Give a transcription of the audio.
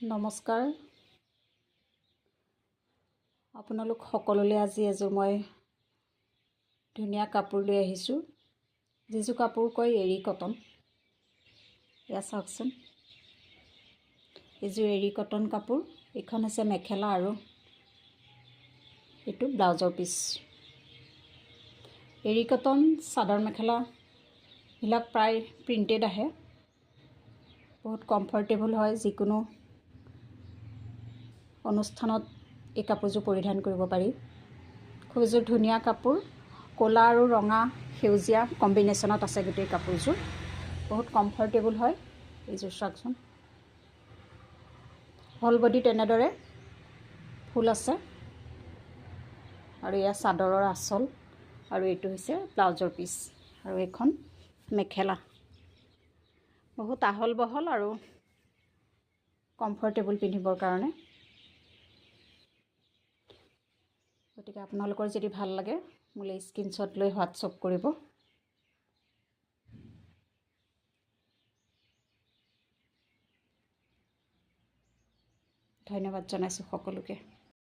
নমস্কাৰ আপোনালোক সকলোলৈ আজি এযোৰ মই ধুনীয়া কাপোৰ লৈ আহিছোঁ যিযোৰ কাপোৰ কয় এৰী কটন এয়া চাওকচোন এইযোৰ এৰী কটন কাপোৰ এইখন হৈছে মেখেলা আৰু এইটো ব্লাউজৰ পিচ এৰী কটন চাদৰ মেখেলা বিলাক প্ৰায় প্ৰিন্টেড আহে বহুত কমফৰ্টেবল হয় যিকোনো অনুষ্ঠানত এই কাপোৰযোৰ পৰিধান কৰিব পাৰি খুব এযোৰ ধুনীয়া কাপোৰ ক'লা আৰু ৰঙা সেউজীয়া কম্বিনেশ্যনত আছে গোটেই কাপোৰযোৰ বহুত কমফৰ্টেবল হয় এইযোৰ চাওকচোন হল বডিত এনেদৰে ফুল আছে আৰু এয়া চাদৰৰ আঁচল আৰু এইটো হৈছে ব্লাউজৰ পিচ আৰু এখন মেখেলা বহুত আহল বহল আৰু কমফৰ্টেবল পিন্ধিবৰ কাৰণে গতিকে আপোনালোকৰ যদি ভাল লাগে মোলৈ স্ক্ৰীনশ্বট লৈ হোৱাটছআপ কৰিব ধন্যবাদ জনাইছোঁ সকলোকে